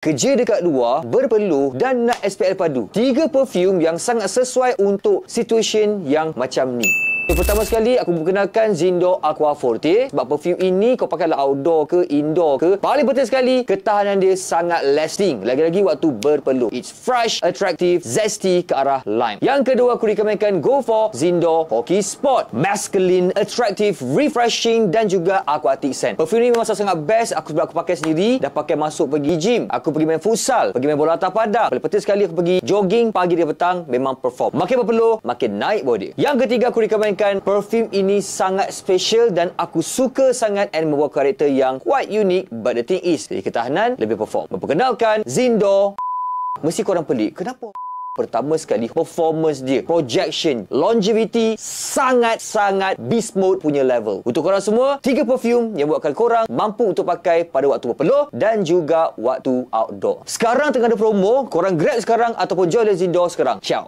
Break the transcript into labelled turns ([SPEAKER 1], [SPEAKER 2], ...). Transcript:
[SPEAKER 1] kerja dekat luar, berpeluh dan nak SPL padu. 3 perfume yang sangat sesuai untuk situation yang macam ni. Pertama sekali, aku memperkenalkan Zindoor Aqua Forte. Sebab perfume ini kau pakai outdoor ke indoor ke, paling penting sekali, ketahanan dia sangat lasting. Lagi-lagi waktu berpeluh. It's fresh, attractive, zesty ke arah lime. Yang kedua, aku recommendkan go for Zindoor Hockey Sport. Masculine, attractive, refreshing dan juga aquatic scent. Perfume ni memang sangat best. Sebab aku pakai sendiri. Dah pakai masuk pergi gym. Aku pergi main futsal, pergi main bola atas padang. Paling penting sekali, aku pergi jogging pagi dan petang. Memang perform. Makin berpeluh, makin naik body. Yang ketiga, aku recommendkan perfume ini sangat special dan aku suka sangat and membawa karakter yang quite unique, but the thing is, dari ketahanan lebih perform. Memperkenalkan Zindoor. Mesti korang pelik, kenapa? Pertama sekali, performance dia, projection, longevity, sangat-sangat beast mode punya level. Untuk korang semua, 3 perfume yang buatkan korang mampu untuk pakai pada waktu berpeluh dan juga waktu outdoor. Sekarang tengah ada promo, korang grab sekarang ataupun join Zindoor sekarang. Ciao.